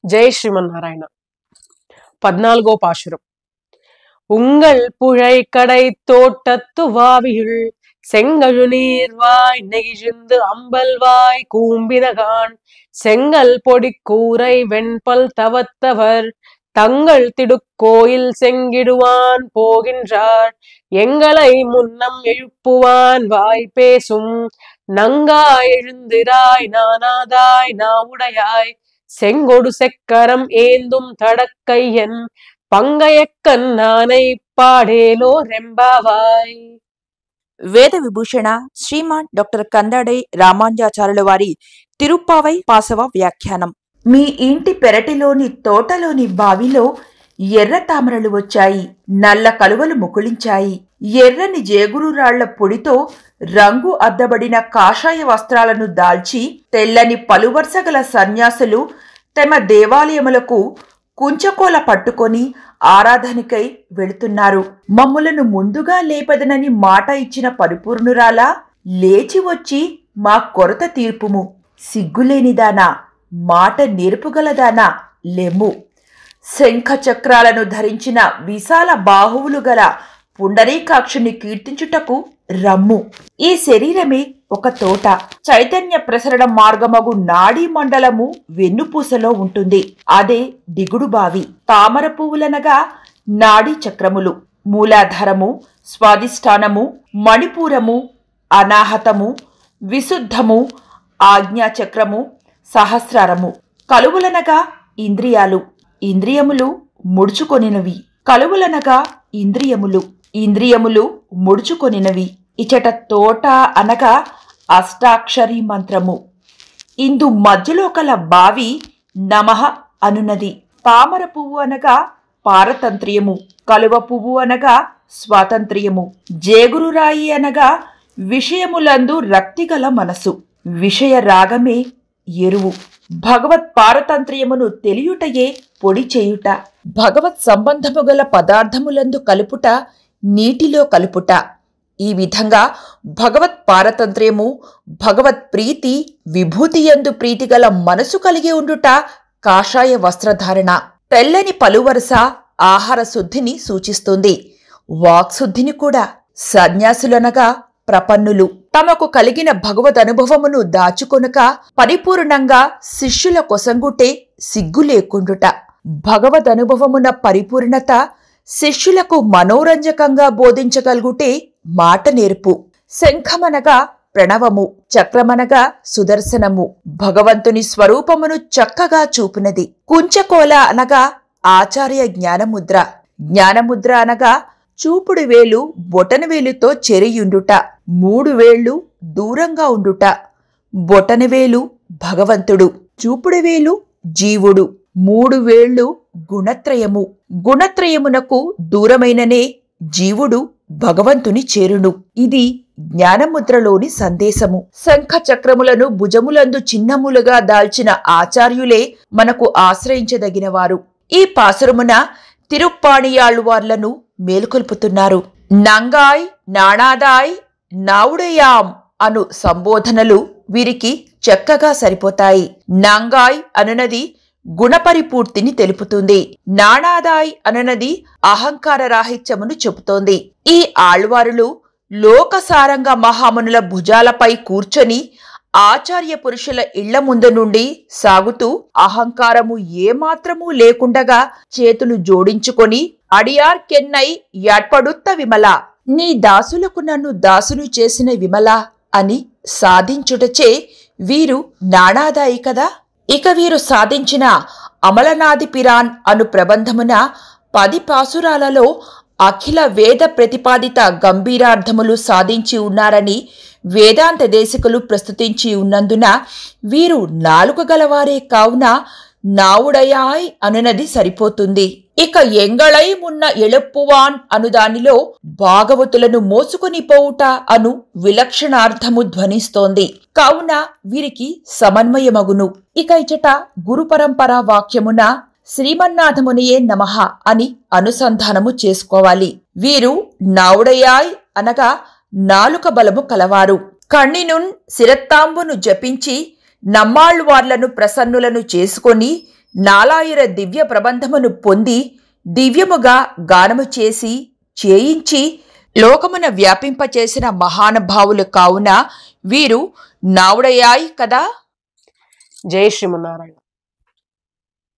జై శ్రీమన్నారాయణ. 14వ పాశురం. உங்கள் புழை கடை தோட்டத்து வாவியுள் செங்கழு நீர்வாய் நெகிழ்ந்து அம்பல்வாய் கூம்பினகான் செங்கல் பொடி கூரை வெண்பல் தவத்தவர் தங்கள் திடுக்கோயில் செங்கிடுவான் போகின்றார் எங்களை முன்னம் எழுப்புவான் வாய் பேசும் நங்காய் எழுந்திராய் நானாதாய் நாவுடையாய் செங்கொடு செக்கரம் ஏந்தும் தடக்கையன் పంగయక్కన్ నానై పాడేలో రెంబావాయ్. వేద విభూషణ శ్రీమాన్ డాక్టర్ కందాడై రామానుజాచార్యుల వారి తిరుప్పావై పాసవ వ్యాఖ్యానం. మీ ఇంటి పెరటిలోని తోటలోని బావిలో ఎర్ర తామరలు వచ్చాయి, నల్ల కలువలు ముకుళించాయి. ఎర్రని జేగురు రాళ్ల పొడితో రంగు అద్దబడిన కాషాయ వస్త్రాలను దాల్చి తెల్లని పలువరుసగల సన్యాసులు తమ దేవాలయములకు కుంచకోల పట్టుకొని ఆరాధనకై వెళుతున్నారు. మమ్ములను ముందుగా లేపదనని మాట ఇచ్చిన పరిపూర్ణురాలా, లేచి వచ్చి మా కొరత తీర్పుము. సిగ్గులేనిదానా, మాట నేర్పుగలదానా, లెమ్ము. శంఖ చక్రాలను ధరించిన విశాల బాహువులు గల పుండరీకాక్షుని కీర్తించుటకు రమ్ము. ఈ శరీరమే ఒక తోట. చైతన్య ప్రసరణ మార్గమగు నాడీ మండలము వెన్నుపూసలో ఉంటుంది. అదే దిగుడు బావి. తామర పువ్వులనగా నాడీ చక్రములు, మూలాధారము, స్వాదిష్టానము, మణిపూరము, అనాహతము, విశుద్ధము, ఆజ్ఞాచక్రము, సహస్రారము. కలువులనగా ఇంద్రియాలు, ఇంద్రియములు ముడుచుకొనినవి. కలువులనగా ఇంద్రియములు, ఇంద్రియములు ముడుచుకొనినవి. ఇచట తోట అనగా అష్టాక్షరీ మంత్రము. ఇందు మధ్యలో కల బావి నమః అనునది. తామర పువ్వు అనగా పారతంత్రియము, కలువ పువ్వు అనగా స్వాతంత్ర్యము, జేగురురాయి అనగా విషయములందు రక్తిగల మనసు. విషయ రాగమే ఎరువు. భగవత్ పారతంత్ర్యమును తెలియుటయే పొడి చేయుట. భగవత్ సంబంధము గల పదార్థములందు కలుపుట, నీటిలో కలుపుట. ఈ విధంగా భగవత్ పారతంత్ర్యము, భగవత్ ప్రీతి, విభూతియందు ప్రీతిగల మనసు కలిగి ఉండుట కాషాయ వస్త్రధారణ. తెల్లని పలువరుస ఆహార శుద్ధిని సూచిస్తుంది, వాక్శుద్ధిని కూడా. సన్యాసులనగా ప్రపన్నులు. తమకు కలిగిన భగవద్ అనుభవమును దాచుకొనక పరిపూర్ణంగా శిష్యుల కొసంగుటే సిగ్గు లేకుండుట. భగవద్ అనుభవమున పరిపూర్ణత శిష్యులకు మనోరంజకంగా బోధించగలుగుటే మాట నేర్పు. శంఖమనగా ప్రణవము, చక్రమనగా సుదర్శనము, భగవంతుని స్వరూపమును చక్కగా చూపునది. కుంచకోల అనగా ఆచార్య జ్ఞానముద్ర. జ్ఞానముద్ర అనగా చూపుడు వేలు బొటనవేలుతో చెరియుండుట, 3 వేళ్లు దూరంగా ఉండుట. బొటనవేలు భగవంతుడు, చూపుడు వేలు జీవుడు, 3 వేళ్లు గుణత్రయము. గుణత్రయమునకు దూరమైననే జీవుడు భగవంతుని చేరును. ఇది జ్ఞానముద్రలోని సందేశము. శంఖ చక్రములను భుజములందు చిన్నములుగా దాల్చిన ఆచార్యులే మనకు ఆశ్రయించదగినవారు. ఈ పాసురమున తిరుప్పాణియాళ్వార్లను మేలుకొల్పుతున్నారు. నంగాయ్, నాణాదాయ్, నావుడయాం అను సంబోధనలు వీరికి చక్కగా సరిపోతాయి. నంగాయ్ అనునది గుణపరిపూర్తిని తెలుపుతుంది. నాణాదాయ్ అనునది అహంకార రాహిత్యమును చెబుతోంది. ఈ ఆళ్వారులు లోకసారంగ మహామునుల భుజాలపై కూర్చొని ఆచార్య పురుషుల ఇళ్ల ముందు నుండి సాగుతూ అహంకారము ఏమాత్రమూ లేకుండగా చేతులు జోడించుకొని అడియార్ కెన్నై యాడ్పడుత్త విమల, నీ దాసులకు నన్ను దాసును చేసిన విమల అని సాధించుటచే వీరు నాణాదాయి కదా. ఇక వీరు సాధించిన అమలనాది పిరాన్ అను ప్రబంధమున 10 పాసురాలలో అఖిల వేద ప్రతిపాదిత గంభీరార్థములు సాధించి ఉన్నారని వేదాంత దేశికులు ప్రస్తుతించి ఉన్నందున వీరు నాలుక గలవారే కావున నావుడయాయ్ అనునది సరిపోతుంది. ఇక ఎంగళై మున్న ఎళప్పువాన్ అను దానిలో భాగవతులను మోసుకొని పోవుట అను విలక్షణార్థము ధ్వనిస్తోంది. కావున వీరికి సమన్వయమగును. ఇక ఇచట గురు పరంపరా వాక్యమున శ్రీమన్నాథమునియే నమః అని అనుసంధానము చేసుకోవాలి. వీరు నావుడయాయ్ అనగా నాలుక బలము కలవారు. కణ్ణినున్ శిరత్తాంబును జపించి నమ్మాళ్వార్లను ప్రసన్నులను చేసుకొని నాలాయిర దివ్య ప్రబంధమును పొంది దివ్యముగా గానము చేసి చేయించి లోకమున వ్యాపింపచేసిన మహానుభావులు కావున వీరు నావుడయాయి కదా. జై శ్రీమన్నారాయణ.